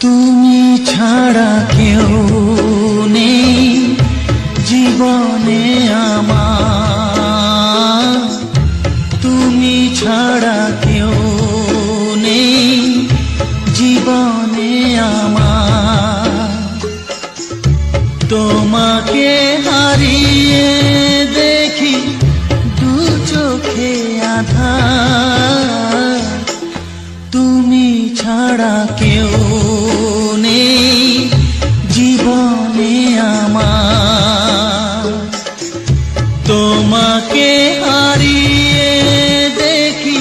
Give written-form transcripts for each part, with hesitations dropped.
তুমি ছাড়া কেউ নেই জীবনে আমার, তুমি ছাড়া কেউ নেই জীবনে আমার। তোমাকে হারিয়ে দেখি দু চোখে আঁধার, তুমি ছাড়া কেউ নেই জীবনে আমার। তোমাকে হারিয়ে দেখি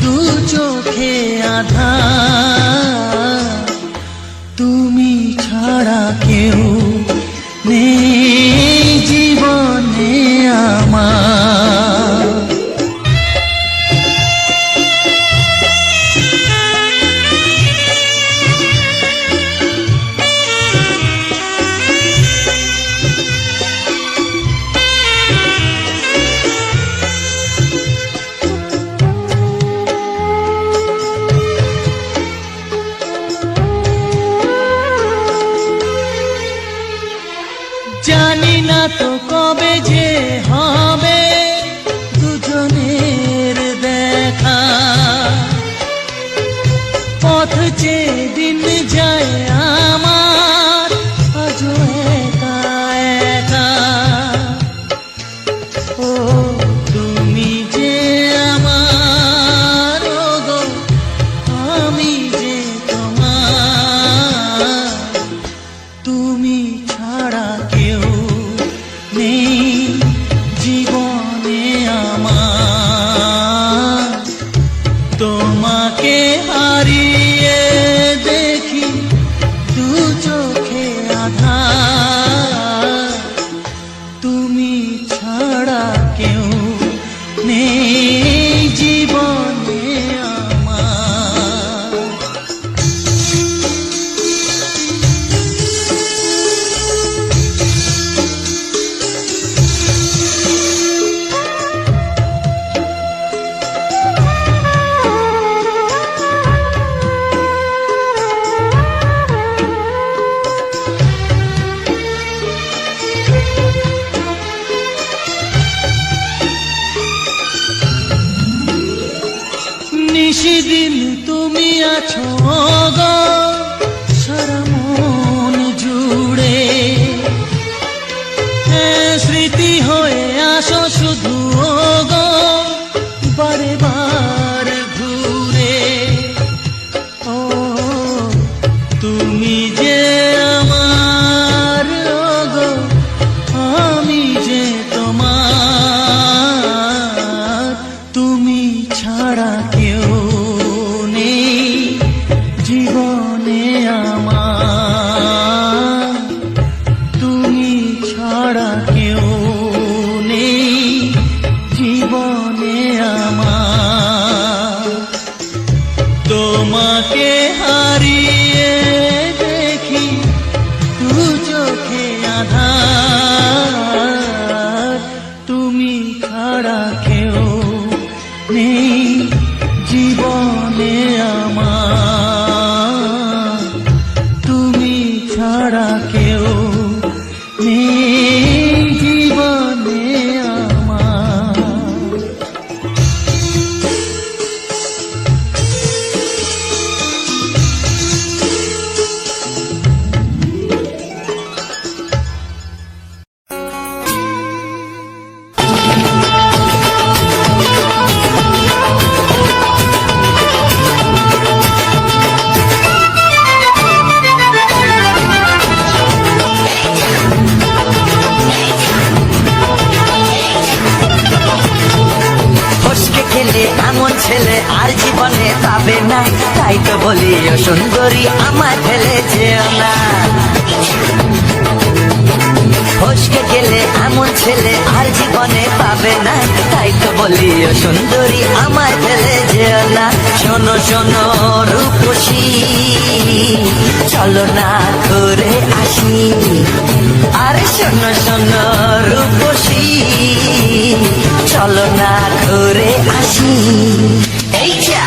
দু চোখে আঁধার, তুমি ছাড়া কেউ নেই জীবনে আমার। জানি না তো কবে যে হবে দুজনের দেখা, পথ চেয়ে দিন যায় আমার আজও একা একা। ও তুমি যে আমার, গো আমি যে তোমার, তুমি ছাড়া কেউ নেই জীবনে আমার। তোমাকে হারিয়ে দেখি দু চোখে আঁধার, তুমি ছাড়া কেউ নেই জীবনে আমার। নিশিদিন তুমি আছো গো সারা মন জুড়ে, স্মৃতি হয়ে আসো শুধু গো বারে বার ঘুরে। ও তুমি যে আমার, গো আমি যে তোমার, তুমি ছাড়া কেউ নেই জীবনে আমার। তুমি ছাড়া কেউ নেই জীবনে আমার। তোমাকে হারিয়ে দেখি দু চোখে আঁধার, তুমি ছাড়া কেউ নেই জীবনে আমার। তুমি ছাড়া কেউ নেই জীবনে আমার। এমন ছেলে আর জীবনে পাবে না, তাই তো বলি ও সুন্দরী আমায় ফেলে যেও না। ফসকে গেলে এমন ছেলে আর জীবনে পাবে না, তাই তো বলি ও সুন্দরী আমায় ফেলে যেও না। শোনো শোনো রূপসী, চলো না ঘুরে আসি। আরে শোনো শোনো রূপসী, চলো না ঘুরে আসি। এই যা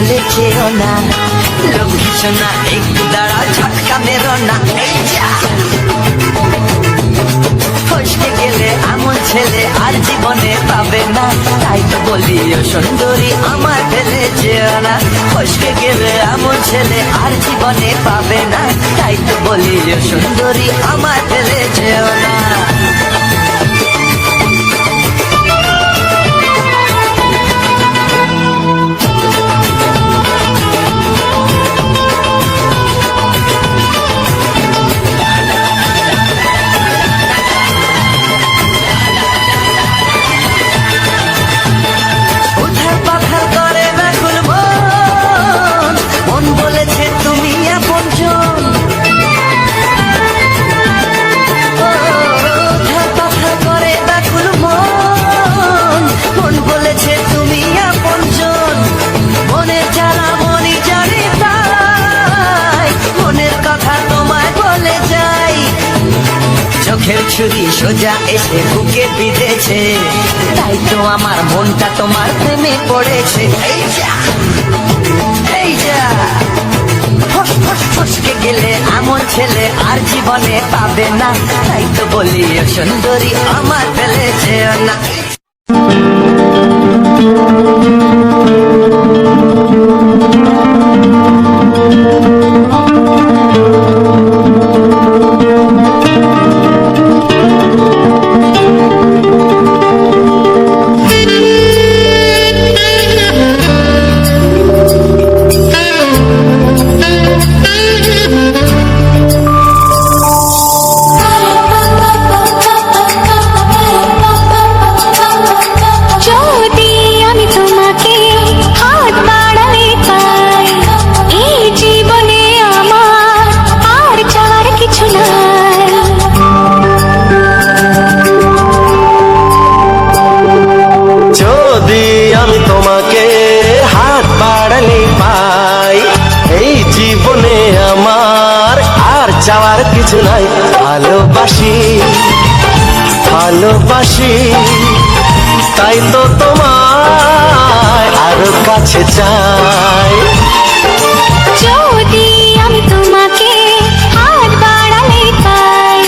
চলে যেও না, লক্ষ্মীছ না একটু দাঁড়া, ঝটকা মেরো না। এই যা ফসকে গেলে এমন ছেলে আর জীবনে পাবে না, তাই তো বলি ও সুন্দরী আমার ফেলে যেও না। ফসকে গেলে এমন ছেলে আর জীবনে পাবে না, তাই তো বলি ও সুন্দরী আমার ফেলে যেও না। চোখের ছুরি সোজা এসে বুকে বিঁধেছে, তাই তো আমার মনটা তোমার প্রেমে পড়েছে। এই যা এই যা ফসকে গেলে এমন ছেলে আর জীবনে পাবে না, তাই তো বলি ও সুন্দরী আমার ফেলে যেও না। যাওয়ার কিছু নাই, ভালোবাসি ভালোবাসি, তাই তো তোমায় আরো কাছে চাই। যদি আমি তোমাকে হাত বাড়ালে পাই,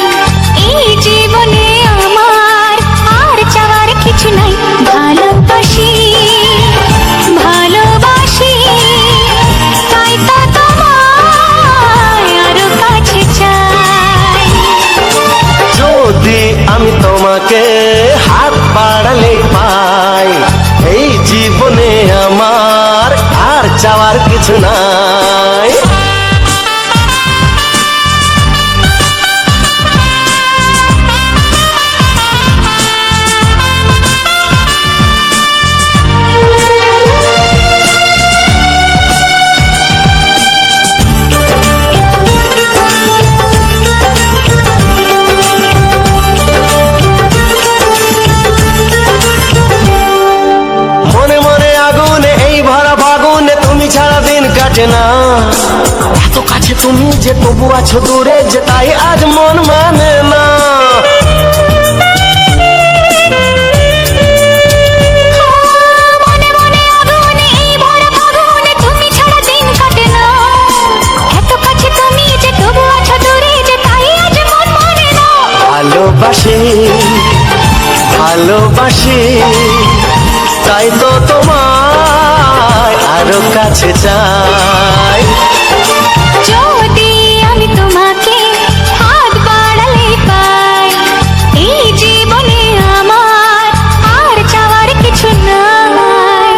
এই জীবনে আমার আর চাওয়ার কিছু নাই। ভালোবাসি ভালোবাসি, তাই তো তোমায় আরো কাছে চাই। যদি আমি তোমাকে হাত বাড়ালে পাই, এই জীবনে আমার আর চাওয়ার কিছু নাই। না এত কাছে তুমি যে তবু আছো দূরে, যে তাই আজ মন মানে না। ভালোবাসি ভালোবাসি, তাই তো তোমায় আরো কাছে চাই। যদি আমি তোমাকে হাত বাড়ালে পাই, এই জীবনে আমার আর চাওয়ার কিছু নাই।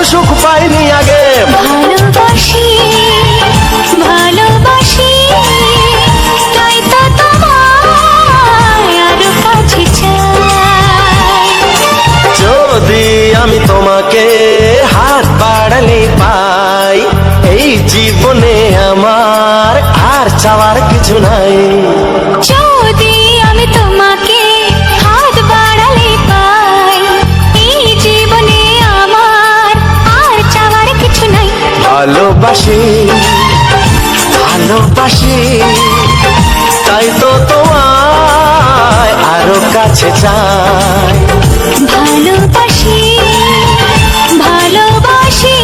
সুখ পাইনি আগে। ভালোবাসি ভালোবাসি তাই তো তোমায় আরো কাছে চাই। যদি আমি তোমাকে হাত বাড়ালে পাই, এই জীবনে আমার আর চাওয়ার কিছু নাই। যদি আমি তোমাকে হাত বাড়ালে পাই, এই জীবনে আমার আর চাওয়ার কিছু নাই। ভালোবাসি ভালোবাসি তাই তো তোমায় আরো কাছে চাই। ভালোবাসি ভালোবাসি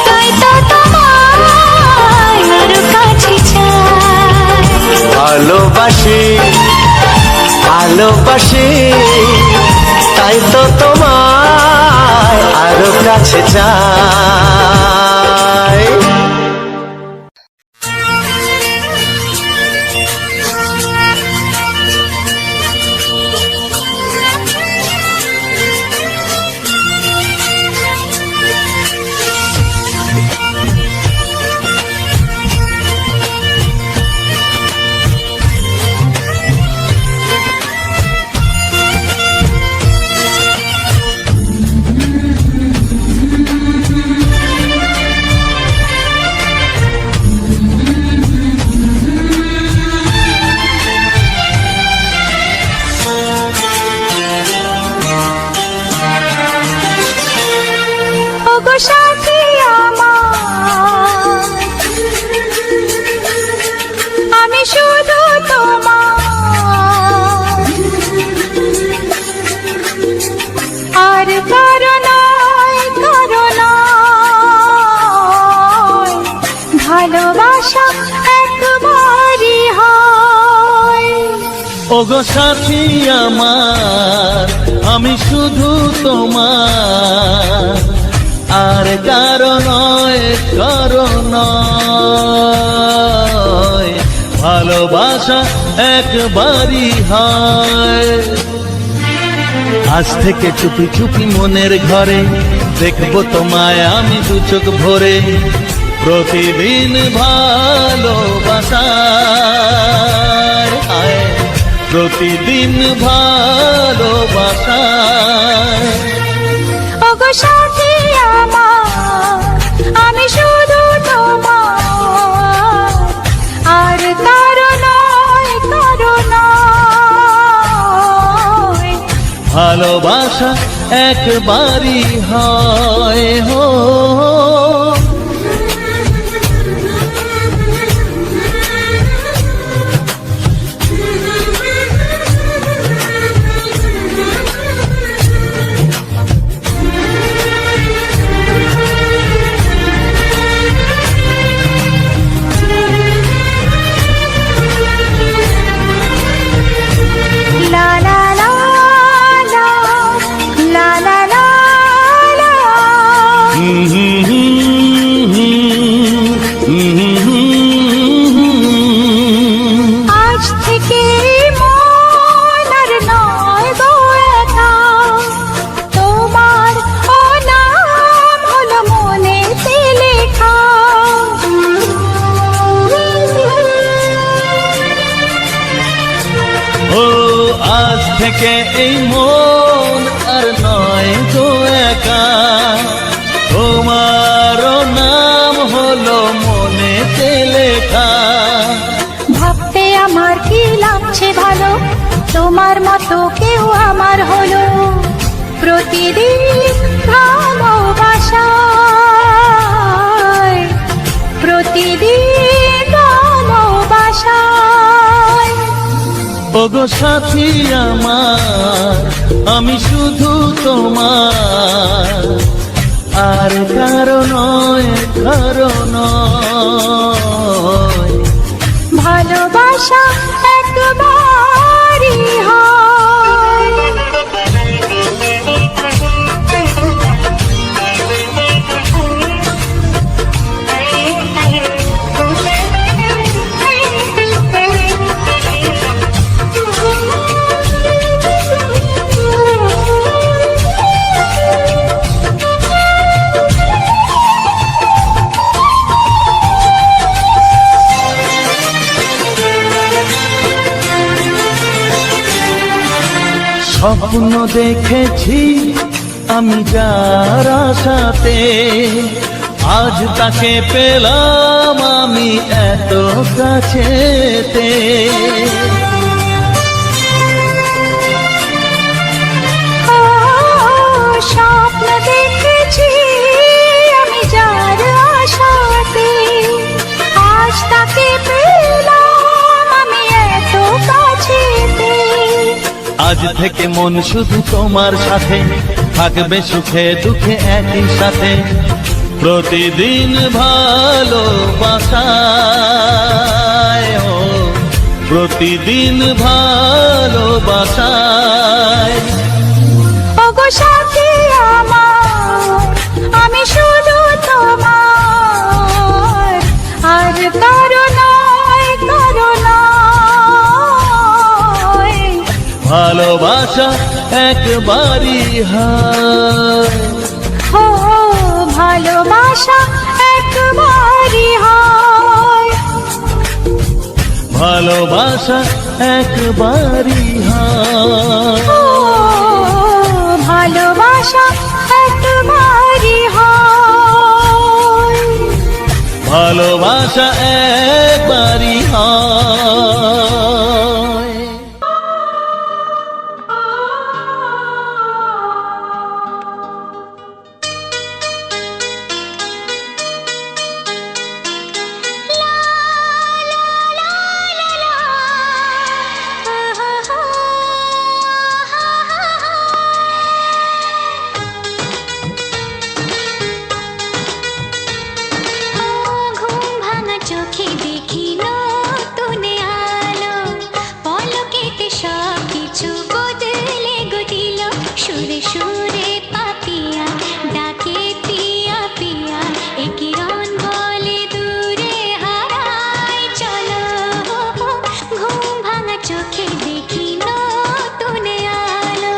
তাই তো তোমায় আরো কাছে চাই। ভালোবাসি ভালোবাসি তাই তো তোমায় আরো কাছে চাই। ওগো সাথী আমার, আমি শুধু তোমার, আর কারো নয় কারো নয়, ভালোবাসা একবারই হয়। ওগো সাথী আমার, আমি শুধু তোমার, আর কারো নয় কারো নয়, ভালোবাসা একবারই হয়। আজ থেকে চুপি চুপি মনের ঘরে দেখবো তোমায় আমি দু চোখ ভরে, প্রতিদিন ভালোবাসায় আয়, প্রতিদিন ভালোবাসায়। ওগো সাথী আমার, আমি শুধু তোমার, আর কারো নয় কারো নয়, ভালোবাসা একবারই হয় হো। লা লা লা লা, লা লা লা লা। আজ থেকে মন আর নয় গো একা, তোমার ও নাম হলো মনেতে লেখা। ও আজ থেকে এই মন আর নয় গো একা, তোমারও নাম হলো মনেতে লেখা। ভাবতে আমার কি লাগছে ভালো, তোমার মতো কেউ আমার হলো, প্রতিদিন ভালোবাসায়, প্রতিদিন ভালোবাসায়। ওগো সাথী আমার, আমি শুধু তোমার, আর কারো নয় কারো নয়, ভালোবাসা একবারই হয়। স্বপ্ন দেখেছি আমি যার আশাতে, আজ তাকে পেলাম আমি এত কাছেতে। ও, স্বপ্ন দেখেছি আমি যার আশাতে, আজ তাকে পেলাম আমি এত কাছেতে। আজ থেকে মন শুধু তোমার সাথে, থাকবে সুখে দুঃখে একই সাথে। প্রতিদিন ভালোবাসায়, ও প্রতিদিন ভালোবাসায়। ওগো সাথী আমার, আমি শুধু তোমার, আর কারো নয়, কারো নয়। ভালোবাসা একবারই হয়, ও ভালোবাসা একবারই হয়, ভালোবাসা একবারই হয়, ও ভালোবাসা একবারই হয়, ভালোবাসা একবারই হয়। ঘুম ভাঙা চোখে দেখি নতুন আলো, পলকেতে সব কিছু বদলে গো দিল। সুরে সুরে পাপিয়া ডাকে পিয়া পিয়া, এ কিরণ বলে দূরে হারায় চলো। ঘুম ভাঙা চোখে দেখি নতুন আলো,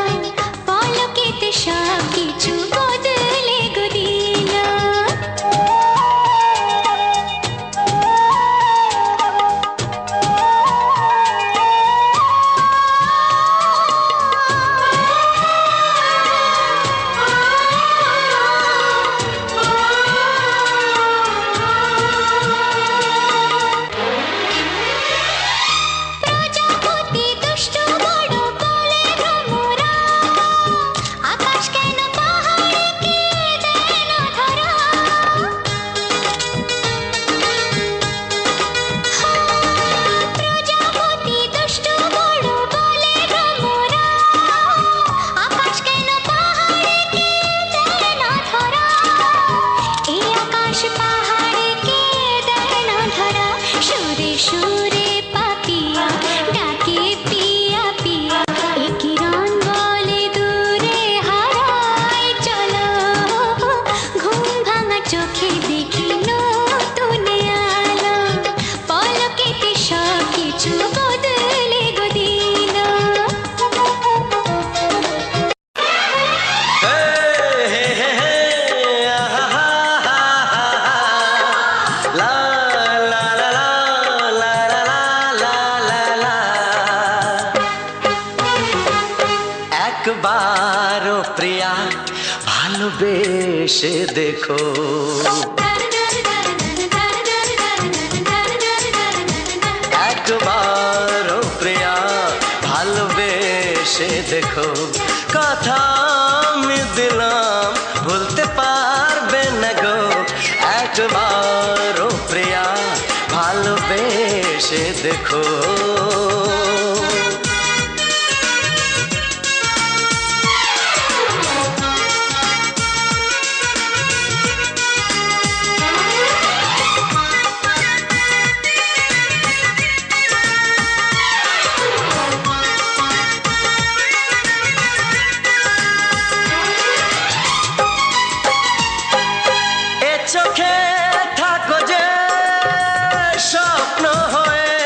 পলকেতে সব কিছু বদলে গো দিল। প্রজাপতি দুষ্ট বড় বলে ভ্রমরা, আকাশ কেন পাহাড়কে দেয় না ধরা। প্রজাপতি দুষ্ট বড় বলে ভ্রমরা, আকাশ কেন পাহাড়কে দেয় না ধরা। এই আকাশ পাহাড়কে দেয় না ধরা। সুরে সুরে পাপিয়া ডাকে পিয়া পিয়া, এ কিরণ বলে দূরে হারায় চলো। ঘুম ভাঙা চোখে দেখি নতুন আলো, পলকেতে সব কিছু বদলে গো দিল। একবারও প্রিয়া ভালোবেসে দেখো, একবারও প্রিয়া ভালোবেসে দেখো। কথা আমি দিলাম ভুলতে পারবে না গো, একবারও প্রিয়া ভালোবেসে দেখো। এ চোখে থাকো যে স্বপ্ন হয়ে,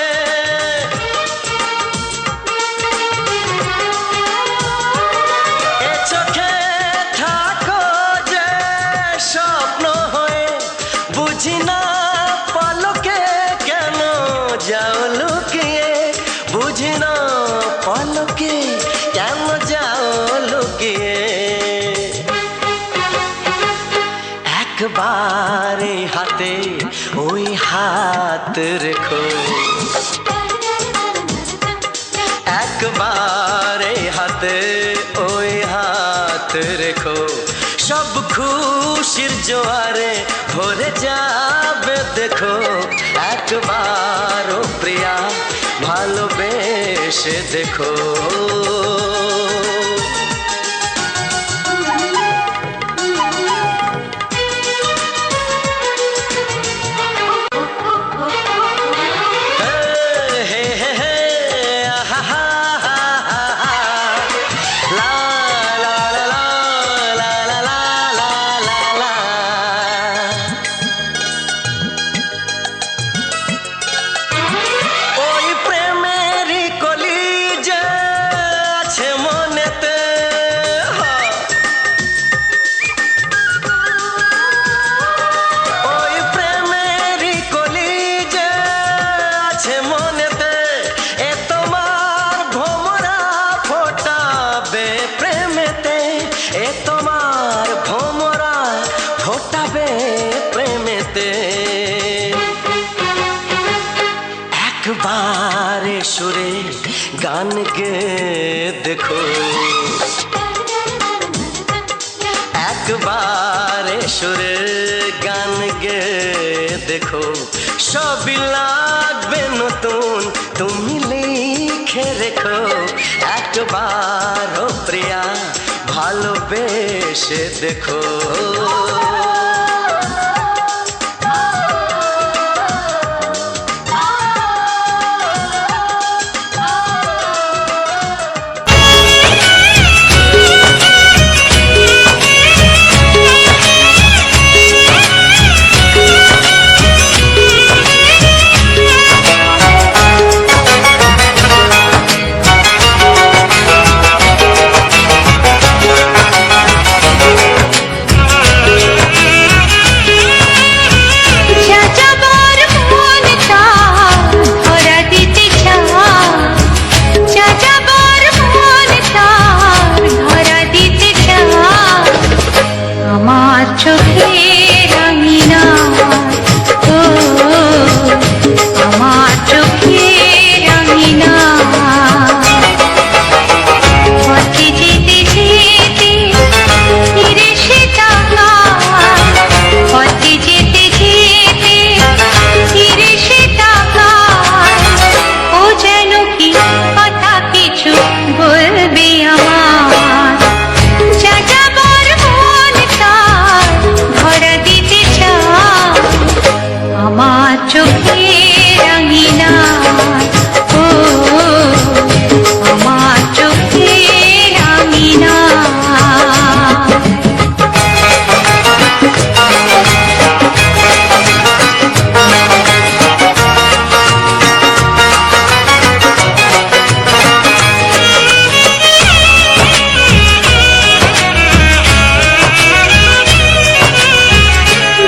ওই হাত রেখো একবার এই হাতে ওই হাত রেখো সব খুশির জোয়ারে ভরে যাবে দেখো একবার ও প্রিয়া ভালোবেসে দেখো একবারে সুরে গান গে দেখো একবারে সুরে গান গে দেখো সবই লাগবে নতুন তুমি লিখে রেখো একবার ও প্রিয়া ভালোবেসে দেখো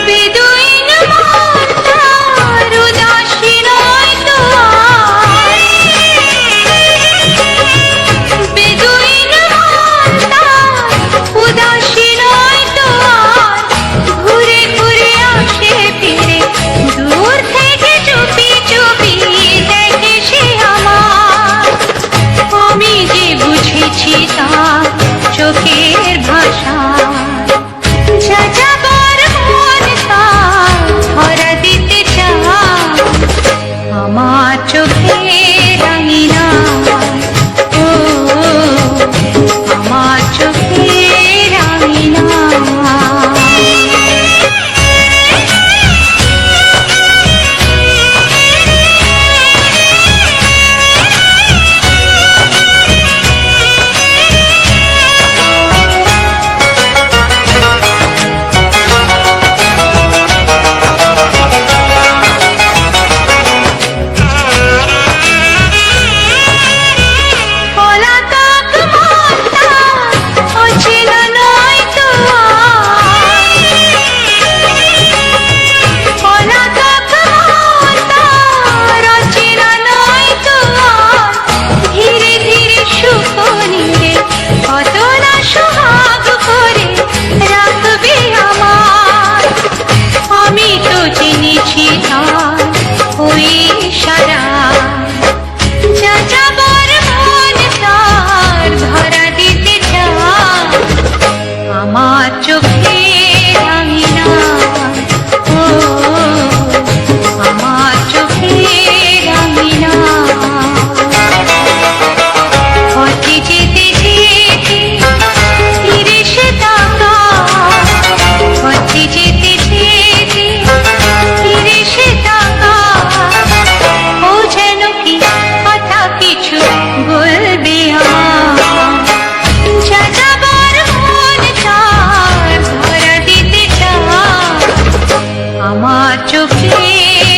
বেদুইন মন তার উদাস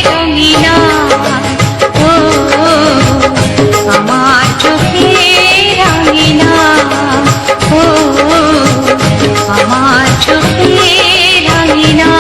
রঙিনা ও আমার চোখে রঙিনা ও আমার চোখে রঙিনা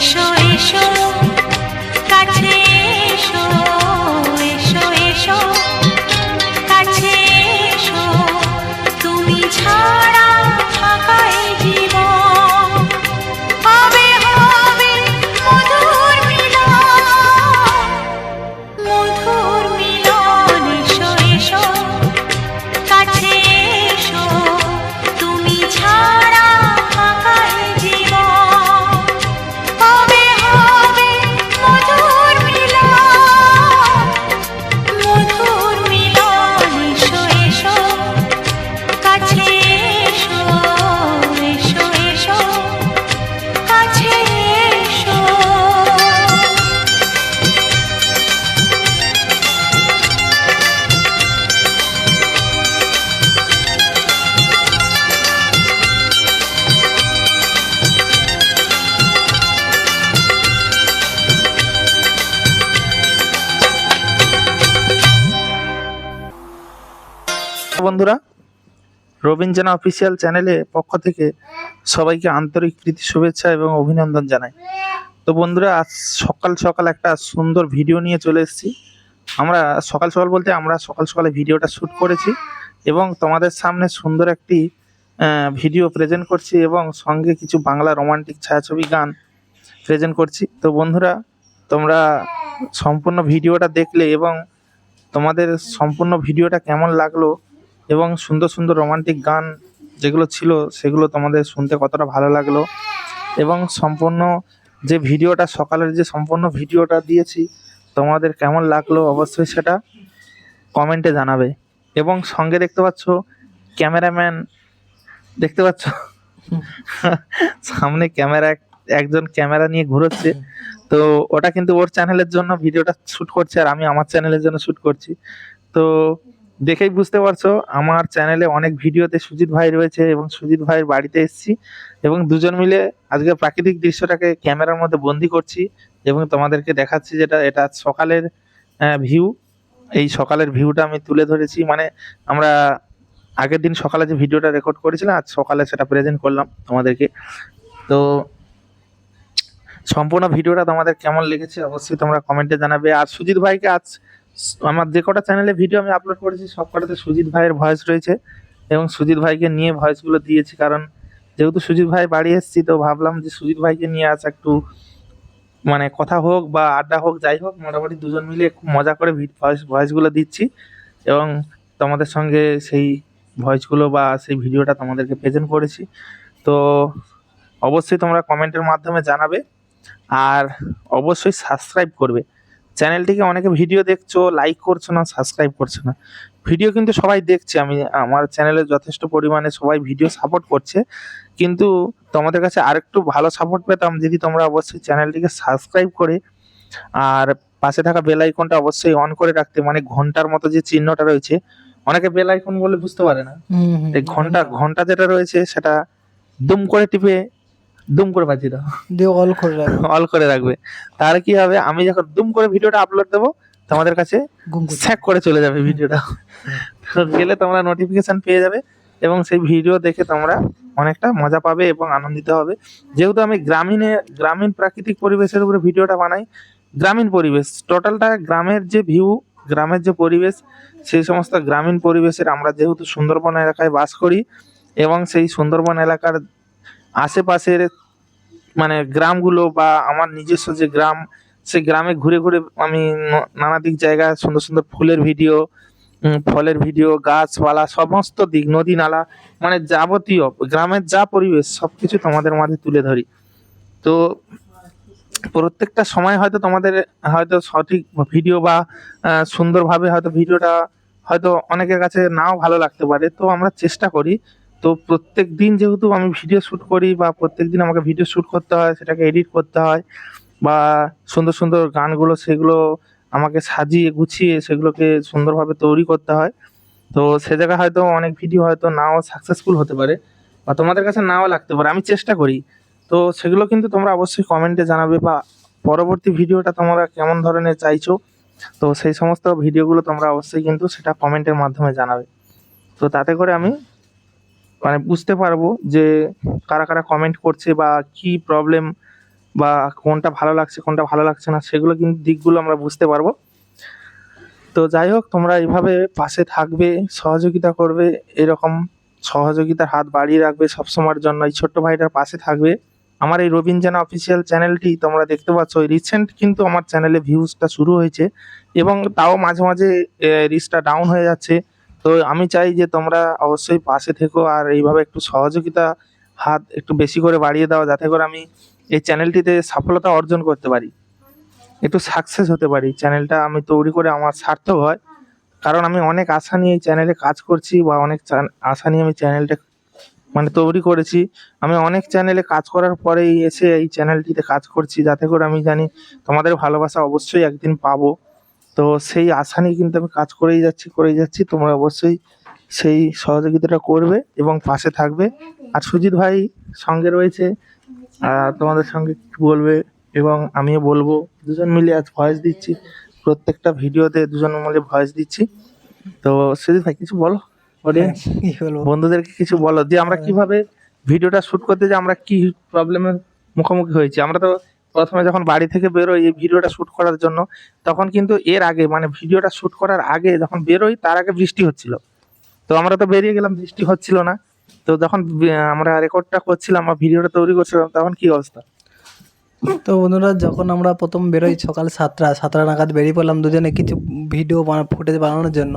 এসো এসো কাছে এসো এসো এসো কাছে এসো তুমি ছাড়া থাকা এই জীবন হবে হবে মধুর মিলন মধুর মিলন এসো এসো কাছে এসো তুমি ছাড়া থাকা এই জীবন হবে হবে মধুর মিলন মধুর মিলন এসো এসো কাছে এসো এসো এসো কাছে এসো। বন্ধুরা, রবিন জানা অফিসিয়াল চ্যানেলে পক্ষ থেকে সবাইকে আন্তরিক প্রীতি শুভেচ্ছা এবং অভিনন্দন জানাই। তো বন্ধুরা, আজ সকাল সকাল একটা সুন্দর ভিডিও নিয়ে চলে এসেছি। আমরা সকাল সকালে ভিডিওটা শ্যুট করেছি এবং তোমাদের সামনে সুন্দর একটি ভিডিও প্রেজেন্ট করছি এবং সঙ্গে কিছু বাংলা রোমান্টিক ছায়াছবি গান প্রেজেন্ট করছি। তো বন্ধুরা, তোমরা সম্পূর্ণ ভিডিওটা দেখলে এবং তোমাদের সম্পূর্ণ ভিডিওটা কেমন লাগলো এবং সুন্দর সুন্দর রোমান্টিক গান যেগুলো ছিল সেগুলো তোমাদের শুনতে কতটা ভালো লাগলো এবং সম্পূর্ণ যে ভিডিওটা সকালের যে সম্পূর্ণ ভিডিওটা দিয়েছি তোমাদের কেমন লাগলো অবশ্যই সেটা কমেন্টে জানাবে। এবং সঙ্গে দেখতে পাচ্ছ ক্যামেরাম্যান, দেখতে পাচ্ছ সামনে একজন ক্যামেরা নিয়ে ঘুরোচ্ছে। তো ওটা কিন্তু ওর চ্যানেলের জন্য ভিডিওটা শ্যুট করছে আর আমি আমার চ্যানেলের জন্য শ্যুট করছি। তো দেখেই বুঝতে পারছো আমার চ্যানেলে অনেক ভিডিওতে সুজিত ভাই রয়েছে এবং সুজিত ভাইয়ের বাড়িতে এসেছি এবং দুজন মিলে আজকে প্রাকৃতিক দৃশ্যটাকে ক্যামেরার মধ্যে বন্দি করছি এবং তোমাদেরকে দেখাচ্ছি যেটা এটা সকালের ভিউ। এই সকালের ভিউটা আমি তুলে ধরেছি, মানে আমরা আগের দিন সকালে যে ভিডিওটা রেকর্ড করেছিলাম আজ সকালে সেটা প্রেজেন্ট করলাম তোমাদেরকে। তো সম্পূর্ণ ভিডিওটা তোমাদের কেমন লেগেছে অবশ্যই তোমরা কমেন্টে জানাবে। আর সুজিত ভাইকে আজ আমার যে কটা চ্যানেলে ভিডিও আমি আপলোড করেছি সব কটাতে সুজিত ভাইয়ের ভয়েস রয়েছে এবং সুজিত ভাইকে নিয়ে ভয়েসগুলো দিয়েছি, কারণ যেহেতু সুজিত ভাই বাড়ি এসেছি তো ভাবলাম যে সুজিত ভাইকে নিয়ে আজ একটু মানে কথা হোক বা আড্ডা হোক যাই হোক, মোটামুটি দুজন মিলে খুব মজা করে ভয়েসগুলো দিচ্ছি এবং তোমাদের সঙ্গে সেই ভয়েসগুলো বা সেই ভিডিওটা তোমাদেরকে প্রেজেন্ট করেছি। তো অবশ্যই তোমরা কমেন্টের মাধ্যমে জানাবে আর অবশ্যই সাবস্ক্রাইব করবে চ্যানেলটিকে। অনেকে ভিডিও দেখছো লাইক করছো না, সাবস্ক্রাইব করছো না। ভিডিও কিন্তু সবাই দেখছে, আমার চ্যানেলে যথেষ্ট পরিমাণে সবাই ভিডিও সাপোর্ট করছে, কিন্তু তোমাদের কাছে আরেকটু ভালো সাপোর্ট পেতাম যদি তোমরা অবশ্যই চ্যানেলটিকে সাবস্ক্রাইব করে আর পাশে থাকা বেল আইকনটা অবশ্যই অন করে রাখতে, মানে ঘন্টার মতো যে চিহ্নটা রয়েছে, অনেকে বেল আইকন বলে বুঝতে পারে না, এই ঘন্টা যেটা রয়েছে সেটা দুম করে টিপে দুম করে বাজিয়ে দাও, দিয়ে অল করে রাখবে। তাহলে কি হবে, আমি যখন দুম করে ভিডিওটা আপলোড দেবো তোমাদের কাছে স্যাক করে চলে যাবে ভিডিওটা। তো গেলে তোমরা নোটিফিকেশন পেয়ে যাবে এবং সেই ভিডিও দেখে তোমরা অনেকটা মজা পাবে এবং আনন্দিত হবে। যেহেতু আমি গ্রামীণ প্রাকৃতিক পরিবেশের উপরে ভিডিওটা বানাই, গ্রামীণ পরিবেশ টোটালটা গ্রামের যে ভিউ, গ্রামের যে পরিবেশ, সেই সমস্ত গ্রামীণ পরিবেশের আমরা যেহেতু সুন্দরবন এলাকায় বাস করি এবং সেই সুন্দরবন এলাকার আশেপাশের মানে গ্রামগুলো বা আমার নিজস্ব যে গ্রাম, সেই গ্রামে ঘুরে ঘুরে আমি নানা দিক জায়গায় সুন্দর সুন্দর ফুলের ভিডিও, ফলের ভিডিও, গাছপালা, সমস্ত দিক, নদী নালা, মানে যাবতীয় গ্রামের যা পরিবেশ সবকিছু তোমাদের মাঝে তুলে ধরি। তো প্রত্যেকটা সময় হয়তো তোমাদের হয়তো সঠিক ভিডিও বা সুন্দরভাবে হয়তো ভিডিওটা হয়তো অনেকের কাছে নাও ভালো লাগতে পারে, তো আমরা চেষ্টা করি। তো প্রত্যেক দিন যেহেতু আমি ভিডিও শ্যুট করি বা প্রত্যেক দিন আমাকে ভিডিও শ্যুট করতে হয়, সেটাকে এডিট করতে হয় বা সুন্দর সুন্দর গানগুলো সেগুলো আমাকে সাজিয়ে গুছিয়ে সেগুলোকে সুন্দরভাবে তৈরি করতে হয়। তো সে জায়গায় হয়তো অনেক ভিডিও হয়তো নাও সাকসেসফুল হতে পারে বা তোমাদের কাছে নাও লাগতে পারে, আমি চেষ্টা করি। তো সেগুলো কিন্তু তোমরা অবশ্যই কমেন্টে জানাবে বা পরবর্তী ভিডিওটা তোমরা কেমন ধরনের চাইছো, তো সেই সমস্ত ভিডিওগুলো তোমরা অবশ্যই কিন্তু সেটা কমেন্টের মাধ্যমে জানাবে। তো তাতে করে আমি মানে বুঝতে পারবো যে কারা কারা কমেন্ট করছে বা কি প্রবলেম বা কোনটা ভালো লাগছে কোনটা ভালো লাগছে না সেগুলো কিন্তু দিকগুলো আমরা বুঝতে পারবো। তো যাই হোক, তোমরা এইভাবে পাশে থাকবে, সহযোগিতা করবে, এরকম সহযোগিতার হাত বাড়িয়ে রাখবে সবসময়ের জন্য, এই ছোট্ট ভাইটার পাশে থাকবে। আমার এই রবিন জানা অফিসিয়াল চ্যানেলটি তোমরা দেখতে পাচ্ছ, রিসেন্ট কিন্তু আমার চ্যানেলে ভিউজটা শুরু হয়েছে এবং তাও মাঝে মাঝে রিচটা ডাউন হয়ে যাচ্ছে। তো আমি চাই যে তোমরা অবশ্যই পাশে থেকো আর এইভাবে একটু সহযোগিতা হাত একটু বেশি করে বাড়িয়ে দাও, যাতে করে আমি এই চ্যানেলটিতে সফলতা অর্জন করতে পারি, একটু সাকসেস হতে পারি, চ্যানেলটা আমি তৈরি করে আমার সার্থক হয়। কারণ আমি অনেক আশা নিয়ে এই চ্যানেলে কাজ করছি বা অনেক আশা নিয়ে আমি চ্যানেলটা মানে তৈরি করেছি। আমি অনেক চ্যানেলে কাজ করার পরেই এসে এই চ্যানেলটিতে কাজ করছি, যাতে করে আমি জানি তোমাদের ভালোবাসা অবশ্যই একদিন পাবো। তো সেই আশা নিয়ে কিন্তু আমি কাজ করেই যাচ্ছি। তোমরা অবশ্যই সেই সহযোগিতাটা করবে এবং পাশে থাকবে। আর সুজিত ভাই সঙ্গে রয়েছে, তোমাদের সঙ্গে কি বলবে এবং আমিও বলবো, দুজন মিলে আজ ভয়েস দিচ্ছি, প্রত্যেকটা ভিডিওতে দুজন মিলে ভয়েস দিচ্ছি। তো সুজিত ভাই কিছু বলো অডিয়েন্স, কি বলবো? বন্ধুদেরকে কিছু বলো যে আমরা কিভাবে ভিডিওটা শুট করতে, যে আমরা কি প্রবলেমের মুখোমুখি হয়েছি। আমরা তো প্রথমে যখন বাড়ি থেকে বেরোই এই ভিডিওটা শুট করার জন্য, তখন কিন্তু এর আগে মানে ভিডিওটা শুট করার আগে যখন বেরোই তার আগে বৃষ্টি হচ্ছিল। তো আমরা তো বেরিয়ে গেলাম, বৃষ্টি হচ্ছিল না। তো যখন আমরা রেকর্ডটা করছিলাম বা ভিডিওটা তৈরি করছিলাম তখন কি অবস্থা? তো বন্ধুরা, যখন আমরা প্রথম বেরোই সকাল 7টা নাগাদ বেরিয়ে পড়লাম দুজনে কিছু ভিডিও ফুটেজ বানানোর জন্য।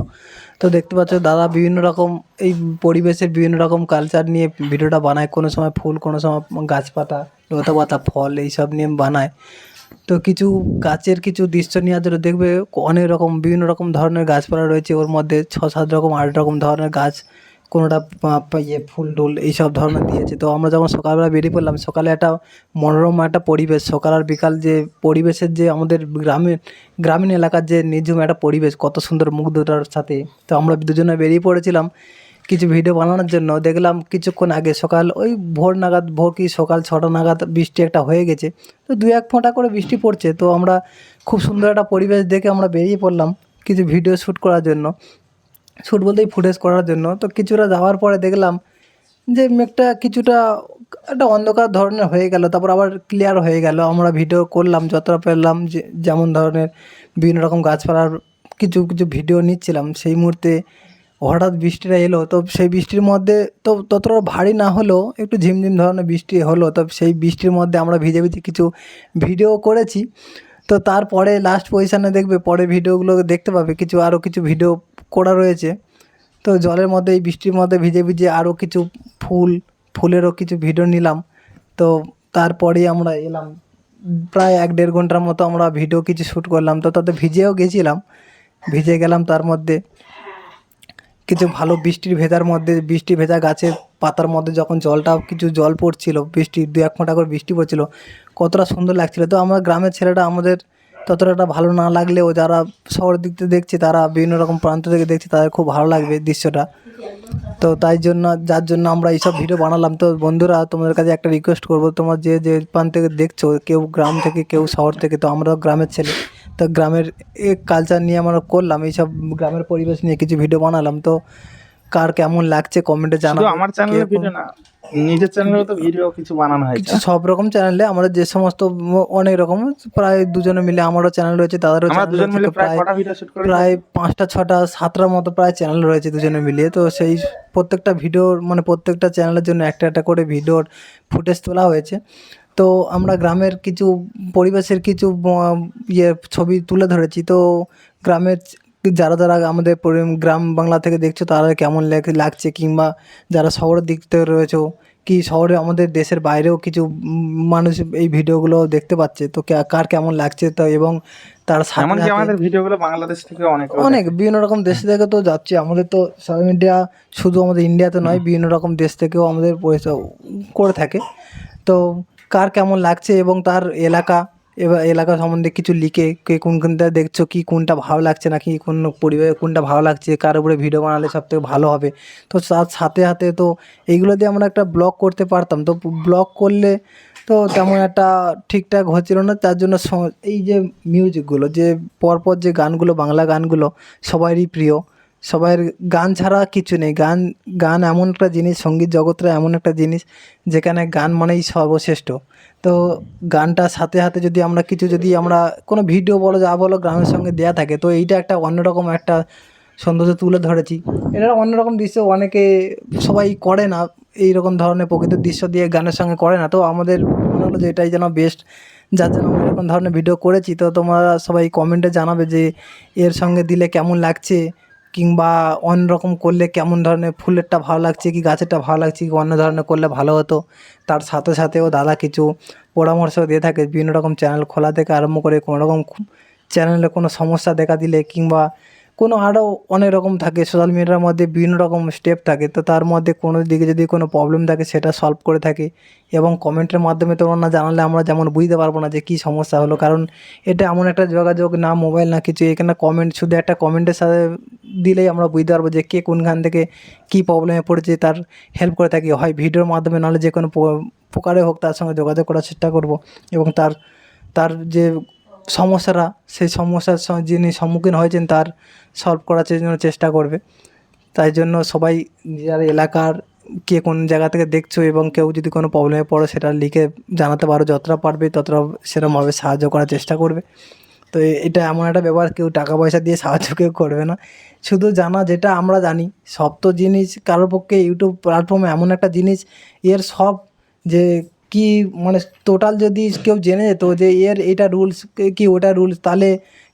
তো দেখতে পাচ্ছ দাদা বিভিন্ন রকম এই পরিবেশের বিভিন্ন রকম কালচার নিয়ে ভিডিওটা বানায়, কোনো সময় ফুল, কোনো সময় গাছপাতা, লতা পাতা, ফল এইসব নিয়ে বানায়। তো কিছু গাছের কিছু দৃশ্য নিয়ে আজ দেখবে অনেক রকম বিভিন্ন রকম ধরনের গাছপালা রয়েছে, ওর মধ্যে 6-7 রকম 8 রকম ধরনের গাছ, কোনোটা ফুল টুল এইসব ধরনের দিয়েছে। তো আমরা যখন সকালবেলা বেরিয়ে পড়লাম, সকালে একটা মনোরম একটা পরিবেশ, সকাল আর বিকাল যে পরিবেশের যে আমাদের গ্রামীণ এলাকার যে নির্ঝুম একটা পরিবেশ, কত সুন্দর মুগ্ধতার সাথে। তো আমরা দুজনে বেরিয়ে পড়েছিলাম কিছু ভিডিও বানানোর জন্য। দেখলাম কিছুক্ষণ আগে সকাল ওই সকাল 6টা নাগাদ বৃষ্টি একটা হয়ে গেছে। তো 2-1 ফোঁটা করে বৃষ্টি পড়ছে। তো আমরা খুব সুন্দর একটা পরিবেশ দেখে আমরা বেরিয়ে পড়লাম কিছু ভিডিও শ্যুট করার জন্য, শ্যুট বলতেই ফুটেজ করার জন্য। তো কিছুটা যাওয়ার পরে দেখলাম যে মেঘটা কিছুটা একটা অন্ধকার ধরনের হয়ে গেল, তারপর আবার ক্লিয়ার হয়ে গেল। আমরা ভিডিও করলাম যতটা পারলাম, যেমন ধরনের বিভিন্ন রকম গাছপালার কিছু কিছু ভিডিও নিচ্ছিলাম। সেই মুহূর্তে হঠাৎ বৃষ্টিটা এলো। তো সেই বৃষ্টির মধ্যে তো ততটা ভারী না হলেও একটু ঝিমঝিম ধরনের বৃষ্টি হলো। তো সেই বৃষ্টির মধ্যে আমরা ভিজে ভিজে কিছু ভিডিও করেছি। তো তারপরে লাস্ট পজিশানে দেখবে, পরে ভিডিওগুলো দেখতে পাবে, আরও কিছু ভিডিও করা রয়েছে। তো জলের মধ্যে এই বৃষ্টির মধ্যে ভিজে ভিজে আরও কিছু ফুলেরও কিছু ভিডিও নিলাম। তো তারপরেই আমরা এলাম, প্রায় 1-1.5 ঘন্টার মতো আমরা ভিডিও কিছু শ্যুট করলাম। তো তাতে ভিজে গেলাম। তার মধ্যে কিছু ভালো বৃষ্টি ভেজা গাছের পাতার মধ্যে যখন কিছু জল পড়ছিল, 2-1 ফোঁটা করে বৃষ্টি পড়ছিল, কতটা সুন্দর লাগছিল। তো আমার গ্রামের ছেলেটা আমাদের ততটা ভালো না লাগলেও যারা শহরের দিক থেকে দেখছে, তারা বিভিন্ন রকম প্রান্ত থেকে দেখছে, তাদের খুব ভালো লাগবে দৃশ্যটা। তো যার জন্য আমরা এইসব ভিডিও বানালাম। তো বন্ধুরা, তোমাদের কাছে একটা রিকোয়েস্ট করবো, তোমার যে প্রান্ত থেকে দেখছো, কেউ গ্রাম থেকে কেউ শহর থেকে, তো আমরাও গ্রামের ছেলে, তো গ্রামের কালচার নিয়ে আমরা করলাম, এইসব গ্রামের পরিবেশ নিয়ে কিছু ভিডিও বানালাম। তো কার কেমন লাগছে কমেন্টে শুধু জানাবো। আমার চ্যানেলের ভিডিও না, নিজের চ্যানেলেও তো ভিডিও কিছু বানানো হয়েছে। কিছু সব রকম চ্যানেলে আমাদের যে সমস্ত অনেক রকম, প্রায় দুজনে মিলে আমারও চ্যানেল রয়েছে, তাদেরও আমরা দুজন মিলে প্রায় কটা ভিডিও শুট করেছি? প্রায় 5টা 6টা 7টার মতো প্রায় চ্যানেল রয়েছে দুজনে মিলিয়ে। তো সেই প্রত্যেকটা ভিডিওর প্রত্যেকটা চ্যানেলের জন্য একটা একটা করে ভিডিওর ফুটেজ তোলা হয়েছে। তো আমরা গ্রামের কিছু পরিবেশের কিছু ছবি তুলে ধরেছি। তো গ্রামের যারা আমাদের গ্রাম বাংলা থেকে দেখছো, তারা কেমন লাগছে, কিংবা যারা শহরের দিক থেকে রয়েছে, কি শহরে আমাদের দেশের বাইরেও কিছু মানুষ এই ভিডিওগুলো দেখতে পাচ্ছে, তো কার কেমন লাগছে। তো এবং তার এমনকি আমাদের ভিডিওগুলো বাংলাদেশ থেকে অনেক বিভিন্ন রকম দেশ থেকে তো যাচ্ছে। আমাদের তো সোশ্যাল মিডিয়া শুধু আমাদের ইন্ডিয়াতে নয়, বিভিন্ন রকম দেশ থেকেও আমাদের করে থাকে। তো কার কেমন লাগছে এবং তার এলাকা সম্বন্ধে কিছু লিখে, কে কোনটা দেখছো, কি কোনটা ভালো লাগছে, নাকি কোন পরিবারে কোনটা ভালো লাগছে, কার উপরে ভিডিও বানালে সবথেকে ভালো হবে। তো তার সাথে সাথে তো এইগুলো দিয়ে আমরা একটা ব্লগ করতে পারতাম। তো ব্লগ করলে তো তেমন একটা ঠিকঠাক হচ্ছিল না। তার জন্য এই যে মিউজিকগুলো, যে পরপর যে গানগুলো, বাংলা গানগুলো সবারই প্রিয়, সবাই গান ছাড়া কিছু নেই। গান গান এমন একটা জিনিস, সঙ্গীত জগৎটা এমন একটা জিনিস যেখানে গান মানেই সর্বশ্রেষ্ঠ। তো গানটার সাথে সাথে যদি আমরা কিছু, যদি আমরা কোনো ভিডিও বলো যা বলো গ্রামের সঙ্গে দেয়া থাকে, তো এইটা একটা অন্যরকম একটা সৌন্দর্য তুলে ধরেছি। এটা অন্যরকম দৃশ্য অনেকে সবাই করে না, এইরকম ধরনের প্রকৃতির দৃশ্য দিয়ে গানের সঙ্গে করে না। তো আমাদের মনে হলো যে এটাই যেন বেস্ট, যার জন্য আমরা এরকম ধরনের ভিডিও করেছি। তো তোমরা সবাই কমেন্টে জানাবে যে এর সঙ্গে দিলে কেমন লাগছে, কিংবা অন্যরকম করলে কেমন ধরনের, ফুলেরটা ভালো লাগছে কি গাছেরটা ভালো লাগছে কি অন্য ধরনের করলে ভালো হতো। তার সাথে সাথেও দাদা কিছু পরামর্শ দিয়ে থাকে বিভিন্ন রকম চ্যানেল খোলা থেকে আরম্ভ করে, কোনো রকম চ্যানেলে কোনো সমস্যা দেখা দিলে, কিংবা কোনো আরও অনেক রকম থাকে সোশ্যাল মিডিয়ার মধ্যে বিভিন্ন রকম স্টেপ থাকে। তো তার মধ্যে কোনো দিকে যদি কোনো প্রবলেম থাকে সেটা সলভ করে থাকে, এবং কমেন্টের মাধ্যমে তোমরা না জানালে আমরা যেমন বুঝতে পারবো না যে কী সমস্যা হলো। কারণ এটা এমন একটা যোগাযোগ না, মোবাইল না কিছু, এখানে কমেন্ট, শুধু একটা কমেন্টের সাথে দিলেই আমরা বুঝতে পারবো যে কে কোনখান থেকে কী প্রবলেমে পড়েছে, তার হেল্প করে থাকি, হয় ভিডিওর মাধ্যমে নাহলে যে কোনো প্রকারে হোক তার সঙ্গে যোগাযোগ করার চেষ্টা করব, এবং তার তার যে সমস্যাটা, সেই সমস্যার যিনি সম্মুখীন হয়েছেন তার সলভ করার জন্য চেষ্টা করবে। তাই জন্য সবাই নিজের এলাকার কে কোন জায়গা থেকে দেখছো, এবং কেউ যদি কোনো প্রবলেমে পড়ে সেটা লিখে জানাতে পারো, যতটা পারবে ততটা সেরকমভাবে সাহায্য করার চেষ্টা করবে। তো এটা এমন একটা ব্যাপার, কেউ টাকা পয়সা দিয়ে সাহায্য কেউ করবে না, শুধু জানা যেটা আমরা জানি। সব তো জিনিস কারোর পক্ষে, ইউটিউব প্ল্যাটফর্ম এমন একটা জিনিস, এর সব যে কি মানে টোটাল যদি কেউ জেনে যেত যে এর এটা রুলস কি ওটা রুলস, তাহলে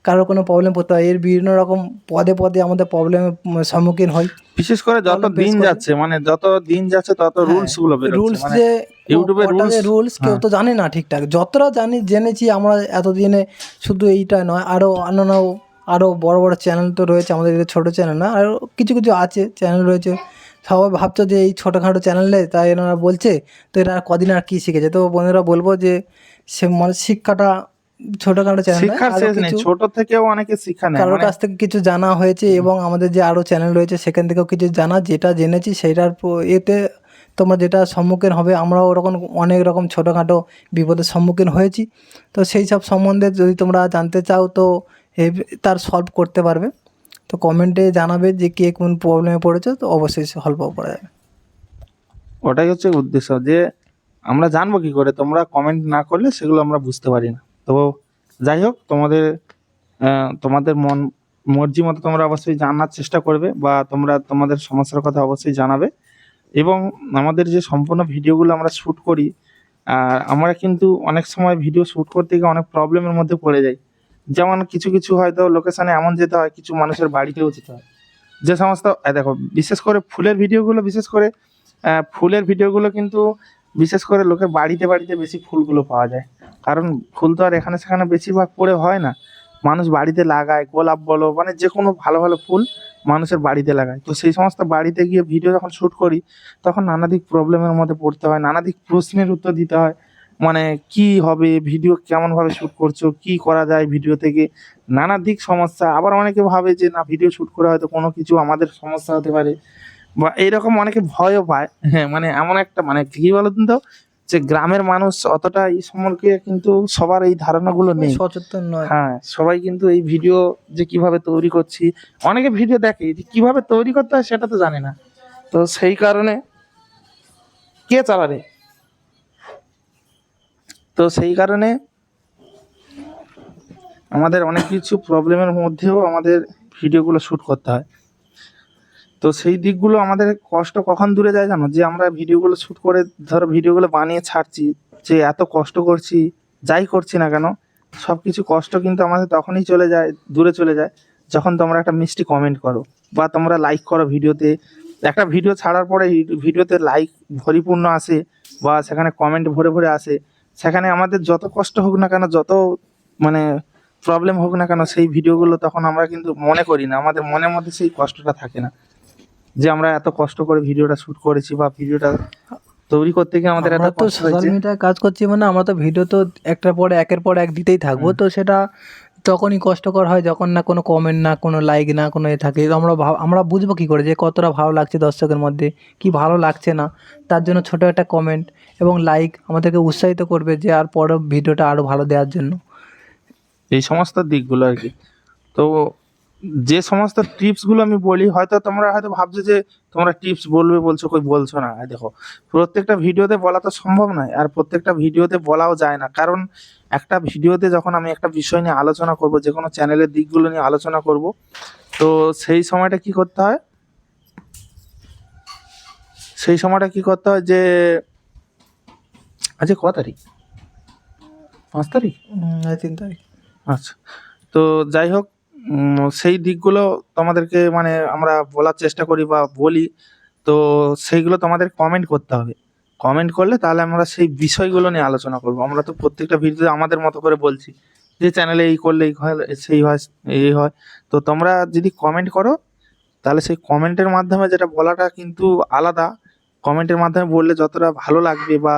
কারোর কোনো প্রবলেম পড়তে হয়। এর বিভিন্ন রকম পদে পদে আমাদের প্রবলেমের সম্মুখীন হয়। বিশেষ করে যত Problem face দিন করে। যাচ্ছে, মানে যত দিন যাচ্ছে তত রুলস গুলো বেরোচ্ছে, রুলস মানে যে ইউটিউবে রুলস। রুলস কেউ তো জানে না ঠিকঠাক, যতটা জেনেছি আমরা এতদিনে। শুধু এইটা নয়, আরও অন্যান্য আরও বড় বড় চ্যানেল তো রয়েছে, আমাদের এটা ছোটো চ্যানেল না, আরও কিছু কিছু আছে চ্যানেল রয়েছে। সবাই ভাবছো যে এই ছোটোখাটো চ্যানেলে তাই এনারা বলছে, তো এরা কদিন আর কী শিখেছে। তো বন্ধুরা বলবো যে সে মানে শিক্ষাটা ছোটোখাটো চ্যানেল নয়, শিক্ষার আরও শেষ নেই, কিছু ছোট থেকেও অনেকে শিক্ষা নেয়, কারোর মানে কাছ থেকে কিছু জানা হয়েছে, এবং আমাদের যে আরও চ্যানেল রয়েছে সেখান থেকেও কিছু জানা, যেটা জেনেছি সেটার এতে তোমরা যেটা সম্মুখীন হবে, আমরাও ওরকম অনেক রকম ছোটোখাটো বিপদের সম্মুখীন হয়েছি। তো সেই সব সম্বন্ধে যদি তোমরা জানতে চাও, তো তার সলভ করতে পারবে। তো কমেন্টে জানাবে যে কে কোন প্রবলেমে পড়েছে, তো অবশ্যই সলভও করা যাবে। ওটাই হচ্ছে উদ্দেশ্য, যে আমরা জানবো কি করে, তোমরা কমেন্ট না করলে সেগুলো আমরা বুঝতে পারি না। তো যাই হোক, তোমাদের মর্জি মতো তোমরা অবশ্যই জানার চেষ্টা করবে, বা তোমরা তোমাদের সমস্যার কথা অবশ্যই জানাবে। এবং আমাদের যে সম্পূর্ণ ভিডিওগুলো আমরা শ্যুট করি, আমরা কিন্তু অনেক সময় ভিডিও শ্যুট করতে গিয়ে অনেক প্রবলেমের মধ্যে পড়ে যাই। যেমন কিছু কিছু হয়তো লোকেশনে এমন যেতে হয়, কিছু মানুষের বাড়িতেও যেতে হয়। যে সমস্ত দেখো, বিশেষ করে ফুলের ভিডিওগুলো, ফুলের ভিডিওগুলো কিন্তু বিশেষ করে লোকের বাড়িতে বাড়িতে বেশি ফুলগুলো পাওয়া যায়। কারণ ফুল তো আর এখানে সেখানে বেশিরভাগ পড়ে হয় না, মানুষ বাড়িতে লাগায়। গোলাপ বলো, মানে যে কোনো ভালো ভালো ফুল মানুষের বাড়িতে লাগায়। তো সেই সমস্ত বাড়িতে গিয়ে ভিডিও যখন শ্যুট করি, তখন নানাদিক প্রবলেমের মধ্যে পড়তে হয়, নানাদিক প্রশ্নের উত্তর দিতে হয়। মানে কি হবে, ভিডিও কেমনভাবে শ্যুট করছো, কি করা যায় ভিডিও থেকে, নানা দিক সমস্যা। আবার অনেকে ভাবে যে না, ভিডিও শ্যুট করে হয়তো কোনো কিছু আমাদের সমস্যা হতে পারে, বা এইরকম অনেকে ভয়ও পায়। হ্যাঁ, মানে এমন একটা, মানে কি বলতো তো, যে গ্রামের মানুষ অতটা এই সম্পর্কে কিন্তু সবার এই ধারণাগুলো নেই। সচেতন নয়। হ্যাঁ, সবাই কিন্তু এই ভিডিও যে কিভাবে তৈরি করছি, অনেকে ভিডিও দেখে, যে কিভাবে তৈরি করতে হয় সেটা তো জানে না। তো সেই কারণে কে চালাবে, তো সেই কারণে আমাদের অনেক কিছু প্রবলেমের মধ্যেও আমাদের ভিডিওগুলো শ্যুট করতে হয়। তো সেই দিকগুলো আমাদের কষ্ট কখন দূরে যায় জানো, যে আমরা ভিডিওগুলো শ্যুট করে ধরো ভিডিওগুলো বানিয়ে ছাড়ছি, যে এত কষ্ট করছি, যাই করছি না কেন, সব কিছু কষ্ট কিন্তু আমাদের তখনই দূরে চলে যায়, যখন তোমরা একটা মিষ্টি কমেন্ট করো, বা তোমরা লাইক করো ভিডিওতে। একটা ভিডিও ছাড়ার পরে ভিডিওতে লাইক পরিপূর্ণ আসে, বা সেখানে কমেন্ট ভরে ভরে আসে, সেখানে আমাদের যত কষ্ট হোক না কেন, যত মানে প্রবলেম হোক না কেন, সেই ভিডিওগুলো তখন আমরা কিন্তু মনে করি না, আমাদের মনের মধ্যে সেই কষ্টটা থাকে না, যে আমরা এত কষ্ট করে ভিডিওটা শ্যুট করেছি, বা ভিডিওটা তৈরি করতে গিয়ে আমাদের এত আমরা তো কষ্ট সোশ্যাল হয়েছে। মিডিয়ায় কাজ করছি, মানে আমরা তো ভিডিও তো একটার পর একের পর এক দিতেই থাকবো। তো সেটা তখনই কষ্টকর হয় যখন না কোনো কমেন্ট, না কোনো লাইক, না কোনো এ থাকে। তো আমরা বুঝবো কী করে যে কতটা ভালো লাগছে দর্শকের মধ্যে, কি ভালো লাগছে না। তার জন্য ছোটো একটা কমেন্ট এবং লাইক আমাদেরকে উৎসাহিত করবে যে আর পরে ভিডিওটা আরও ভালো দেওয়ার জন্য। এই সমস্ত দিকগুলো আর কি। তো যে সমস্ত টিপসগুলো আমি বলি, হয়তো তোমরা হয়তো ভাবছো যে তোমরা টিপস বলছো, কই বলছো না। আর দেখো, প্রত্যেকটা ভিডিওতে বলা তো সম্ভব নয়, আর প্রত্যেকটা ভিডিওতে বলাও যায় না, কারণ একটা ভিডিওতে যখন আমি একটা বিষয় নিয়ে আলোচনা করব, যে কোনো চ্যানেলের দিকগুলো নিয়ে আলোচনা করব, তো সেই সময়টা কি করতে হয়, যে আজকে ক তারিখ, 5 তারিখ, 3 তারিখ। আচ্ছা। তো যাই হোক, সেই দিকগুলো তোমাদেরকে মানে আমরা বলার চেষ্টা করি বা বলি, তো সেইগুলো তোমাদের কমেন্ট করতে হবে। কমেন্ট করলে তাহলে আমরা সেই বিষয়গুলো নিয়ে আলোচনা করব। আমরা তো প্রত্যেকটা ভিডিওতে আমাদের মতো করে বলছি যে চ্যানেলে এই করলে এই হয়, সেই হয়, এই হয়। তো তোমরা যদি কমেন্ট করো, তাহলে সেই কমেন্টের মাধ্যমে যেটা বলাটা কিন্তু আলাদা। কমেন্টের মাধ্যমে বললে যতটা ভালো লাগবে বা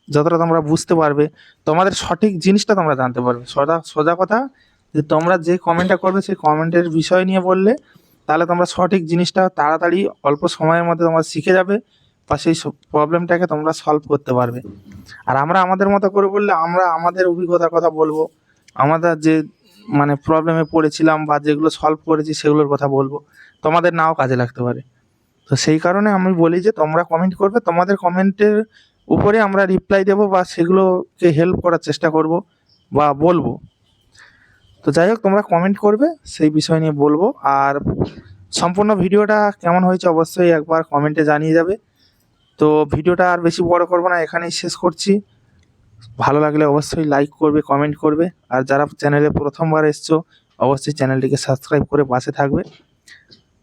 যতটা তোমরা বুঝতে পারবে, তোমাদের সঠিক জিনিসটা তোমরা জানতে পারবে। সোজা কথা, যে তোমরা যে কমেন্টটা করবে সেই কমেন্টের বিষয় নিয়ে বললে, তাহলে তোমরা সঠিক জিনিসটা তাড়াতাড়ি অল্প সময়ের মধ্যে তোমরা শিখে যাবে, বা সেই প্রবলেমটাকে তোমরা সলভ করতে পারবে। আর আমরা আমাদের মতো করে বললে, আমরা আমাদের অভিজ্ঞতার কথা বলবো, আমাদের যে মানে প্রবলেমে পড়েছিলাম বা যেগুলো সলভ করেছি সেগুলোর কথা বলবো, তোমাদের নাও কাজে লাগতে পারে। তো সেই কারণে আমি বলি যে তোমরা কমেন্ট করবে, তোমাদের কমেন্টের উপরে আমরা রিপ্লাই দেবো বা সেগুলোকে হেল্প করার চেষ্টা করব বা বলবো। তো যাই হোক, তোমরা কমেন্ট করবে, সেই বিষয় নিয়ে বলবো। আর সম্পূর্ণ ভিডিওটা কেমন হয়েছে অবশ্যই একবার কমেন্টে জানিয়ে যাবে। তো ভিডিওটা আর বেশি বড় করবো না, এখানেই শেষ করছি। ভালো লাগলে অবশ্যই লাইক করবে, কমেন্ট করবে, আর যারা চ্যানেলে প্রথমবার এসছো অবশ্যই চ্যানেলটিকে সাবস্ক্রাইব করে পাশে থাকবে।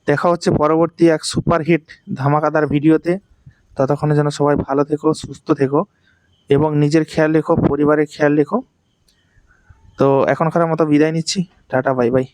দেখা হচ্ছে পরবর্তী এক সুপারহিট ধামাকাদার ভিডিওতে। ততক্ষণের জন্য সবাই ভালো থেকো, সুস্থ থেকো, এবং নিজের খেয়াল রেখো, পরিবারের খেয়াল রেখো। তো এখনকার মতো বিদায় নিচ্ছি। Tata, bye bye.